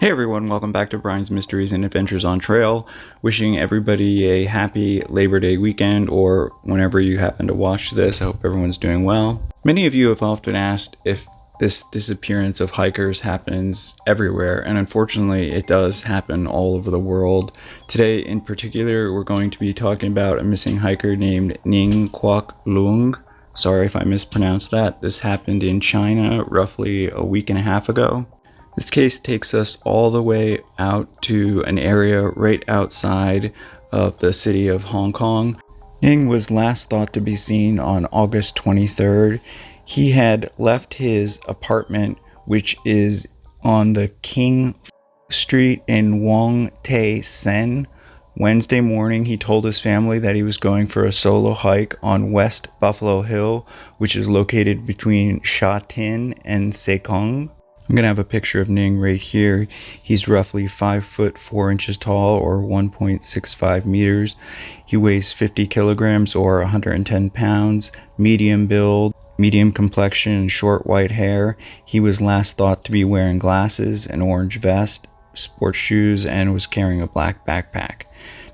Hey everyone, welcome back to Brian's Mysteries and Adventures on Trail. Wishing everybody a happy Labor Day weekend, or whenever you happen to watch this. I hope everyone's doing well. Many of you have often asked if this disappearance of hikers happens everywhere, and unfortunately it does happen all over the world. Today in particular, we're going to be talking about a missing hiker named Ning Kwok-leung. Sorry if I mispronounced that. This happened in China roughly a week and a half ago. This case takes us all the way out to an area right outside of the city of Hong Kong. Ning was last thought to be seen on August 23rd. He had left his apartment, which is on the King Street in Wong Chuk Shan. Wednesday morning, he told his family that he was going for a solo hike on West Buffalo Hill, which is located between Sha Tin and Se Kung. I'm going to have a picture of Ning right here. He's roughly 5 foot 4 inches tall, or 1.65 meters. He weighs 50 kilograms or 110 pounds, medium build, medium complexion, and short white hair. He was last thought to be wearing glasses, an orange vest, sports shoes, and was carrying a black backpack.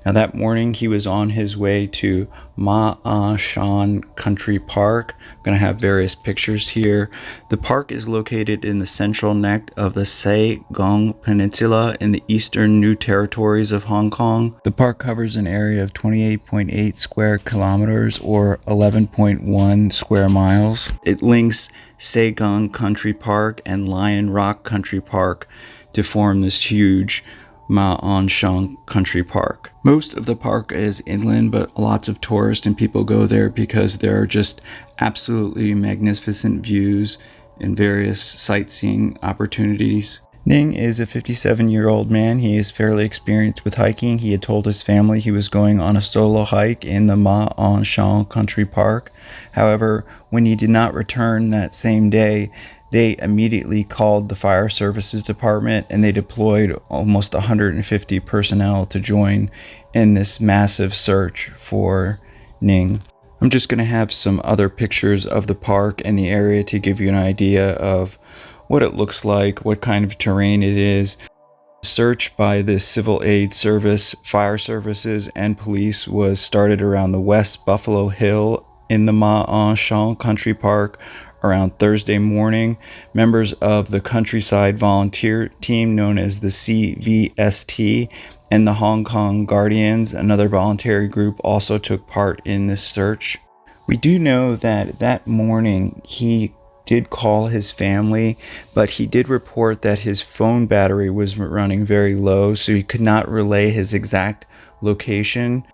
Now that morning he was on his way to Ma Shan Country Park. I'm going to have various pictures here. The park is located in the central neck of the Saigon Peninsula in the eastern New Territories of Hong Kong. The park covers an area of 28.8 square kilometers or 11.1 square miles. It links Saigon Country Park and Lion Rock Country Park to form this huge Ma Shan Country Park. Most of the park is inland, but lots of tourists and people go there because there are just absolutely magnificent views and various sightseeing opportunities. Ning is a 57-year-old man. He is fairly experienced with hiking. He had told his family he was going on a solo hike in the Ma Shan Country Park. However, when he did not return that same day, they immediately called the fire services department, and they deployed almost 150 personnel to join in this massive search for Ning. I'm just going to have some other pictures of the park and the area to give you an idea of what it looks like, what kind of terrain it is. Search by the Civil Aid Service, fire services, and police was started around the West Buffalo Hill in the Ma Shan Country Park around Thursday morning. Members of the Countryside Volunteer Team, known as the CVST, and the Hong Kong Guardians, another voluntary group, also took part in this search. We do know that that morning he did call his family, but he did report that his phone battery was running very low, so he could not relay his exact location.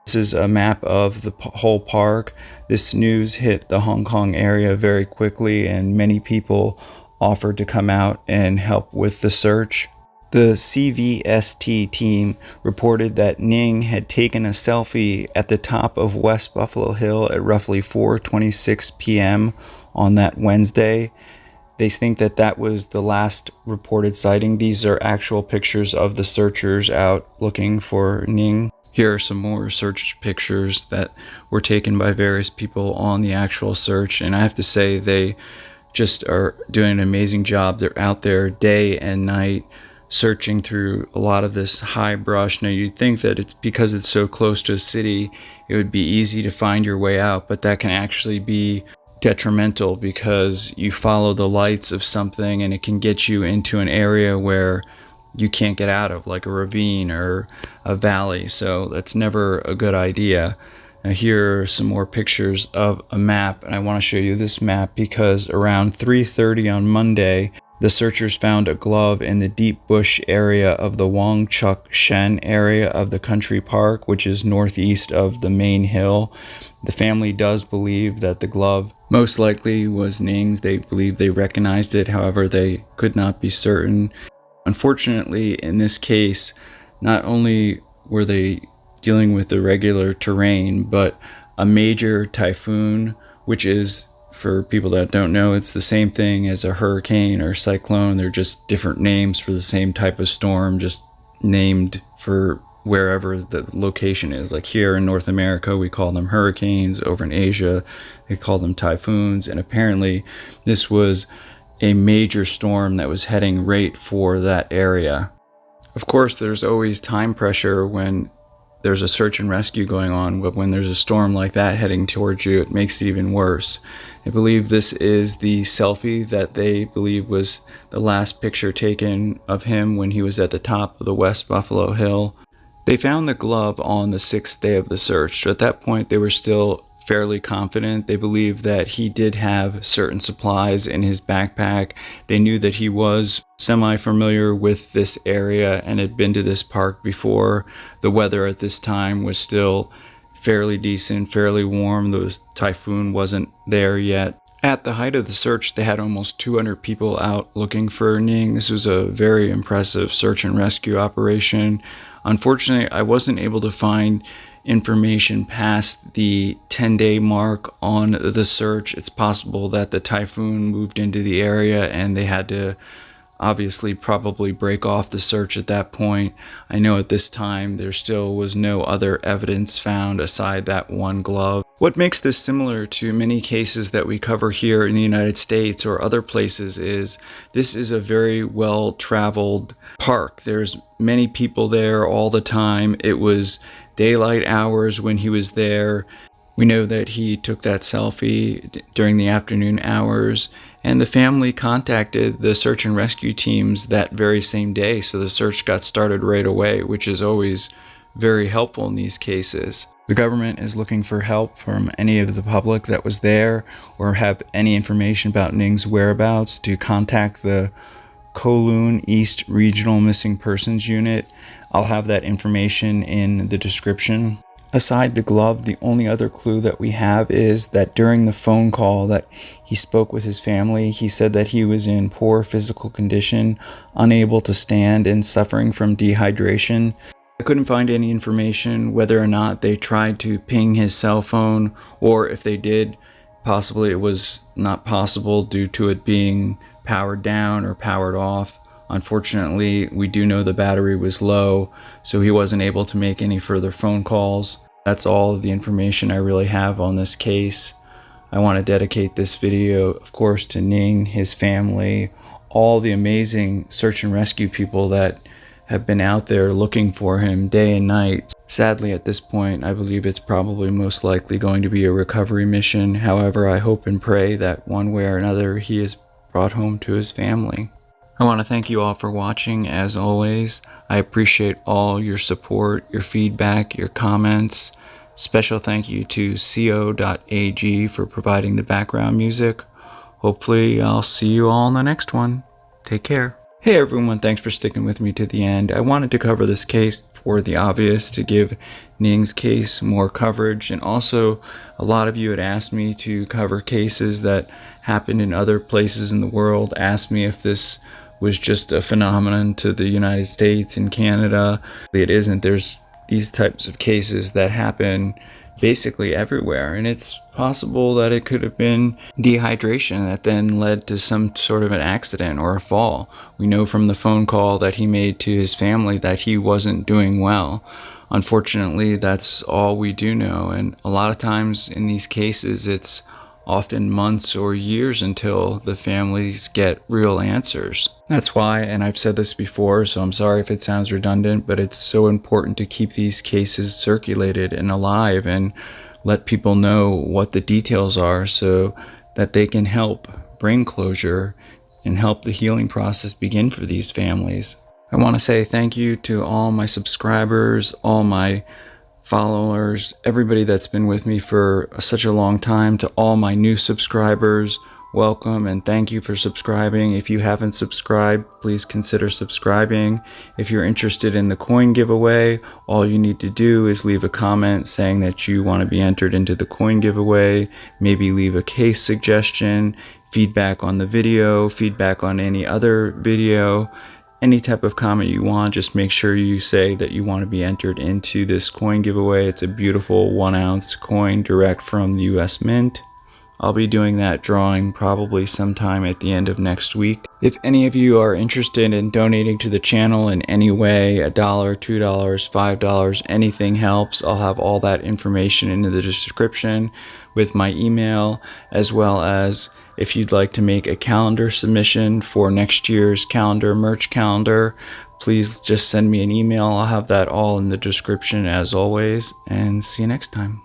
This is a map of the whole park. This news hit the Hong Kong area very quickly, and many people offered to come out and help with the search. The CVST team reported that Ning had taken a selfie at the top of West Buffalo Hill at roughly 4:26 p.m. on that Wednesday. They think that that was the last reported sighting. These are actual pictures of the searchers out looking for Ning. Here are some more search pictures that were taken by various people on the actual search, and I have to say they just are doing an amazing job. They're out there day and night searching through a lot of this high brush. Now you'd think that it's because it's so close to a city, it would be easy to find your way out, but that can actually be detrimental because you follow the lights of something and it can get you into an area where you can't get out of, like a ravine or a valley. So that's never a good idea. Now here are some more pictures of a map, and I want to show you this map because around 3:30 on Monday, the searchers found a glove in the deep bush area of the Wong Chuk Shan area of the country park, which is northeast of the main hill. The family does believe that the glove most likely was Ning's. They believe they recognized it, however they could not be certain. Unfortunately, in this case, not only were they dealing with the regular terrain, but a major typhoon, which is, for people that don't know, it's the same thing as a hurricane or cyclone. They're just different names for the same type of storm, just named for wherever the location is. Like here in North America, we call them hurricanes. Over in Asia, they call them typhoons. And apparently this was a major storm that was heading right for that area. Of course, there's always time pressure when there's a search and rescue going on, but when there's a storm like that heading towards you, it makes it even worse. I believe this is the selfie that they believe was the last picture taken of him when he was at the top of the West Buffalo Hill. They found the glove on the 6th day of the search. So at that point, they were still fairly confident. They believed that he did have certain supplies in his backpack. They knew that he was semi-familiar with this area and had been to this park before. The weather at this time was still fairly decent, fairly warm. The typhoon wasn't there yet. At the height of the search, they had almost 200 people out looking for Ning. This was a very impressive search and rescue operation. Unfortunately, I wasn't able to find information past the 10-day mark on the search. It's possible that the typhoon moved into the area and they had to obviously probably break off the search at that point. I know at this time there still was no other evidence found aside that one glove. What makes this similar to many cases that we cover here in the United States or other places is this is a very well-traveled park. There's many people there all the time. It was daylight hours when he was there. We know that he took that selfie during the afternoon hours, and the family contacted the search and rescue teams that very same day, so the search got started right away, which is always very helpful in these cases. The government is looking for help from any of the public that was there or have any information about Ning's whereabouts to contact the Kowloon East Regional Missing Persons Unit. I'll have that information in the description. Aside the glove, the only other clue that we have is that during the phone call that he spoke with his family, he said that he was in poor physical condition, unable to stand, and suffering from dehydration. I couldn't find any information whether or not they tried to ping his cell phone, or if they did, possibly it was not possible due to it being powered down or powered off. Unfortunately, we do know the battery was low, so he wasn't able to make any further phone calls. That's all of the information I really have on this case. I want to dedicate this video, of course, to Ning, his family, all the amazing search and rescue people that have been out there looking for him day and night. Sadly, at this point, I believe it's probably most likely going to be a recovery mission. However, I hope and pray that one way or another he is brought home to his family. I want to thank you all for watching. As always, I appreciate all your support, your feedback, your comments. Special thank you to co.ag for providing the background music. Hopefully, I'll see you all in the next one. Take care. Hey everyone, thanks for sticking with me to the end. I wanted to cover this case for the obvious, to give Ning's case more coverage, and also a lot of you had asked me to cover cases that happened in other places in the world, asked me if this was just a phenomenon to the United States and Canada. It isn't. There's these types of cases that happen basically everywhere, and it's possible that it could have been dehydration that then led to some sort of an accident or a fall. We know from the phone call that he made to his family that he wasn't doing well. Unfortunately, that's all we do know, and a lot of times in these cases it's often months or years until the families get real answers. That's why, and I've said this before, so I'm sorry if it sounds redundant, but it's so important to keep these cases circulated and alive and let people know what the details are so that they can help bring closure and help the healing process begin for these families. I want to say thank you to all my subscribers, all my followers, everybody that's been with me for such a long time. To all my new subscribers, welcome and thank you for subscribing. If you haven't subscribed, please consider subscribing. If you're interested in the coin giveaway, all you need to do is leave a comment saying that you want to be entered into the coin giveaway. Maybe leave a case suggestion, feedback on the video, feedback on any other video. Any type of comment you want, just make sure you say that you want to be entered into this coin giveaway. It's a beautiful 1-ounce coin direct from the US Mint. I'll be doing that drawing probably sometime at the end of next week. If any of you are interested in donating to the channel in any way, $1, $2, $5, anything helps. I'll have all that information in the description with my email, as well as if you'd like to make a calendar submission for next year's calendar, merch calendar, please just send me an email. I'll have that all in the description as always, and see you next time.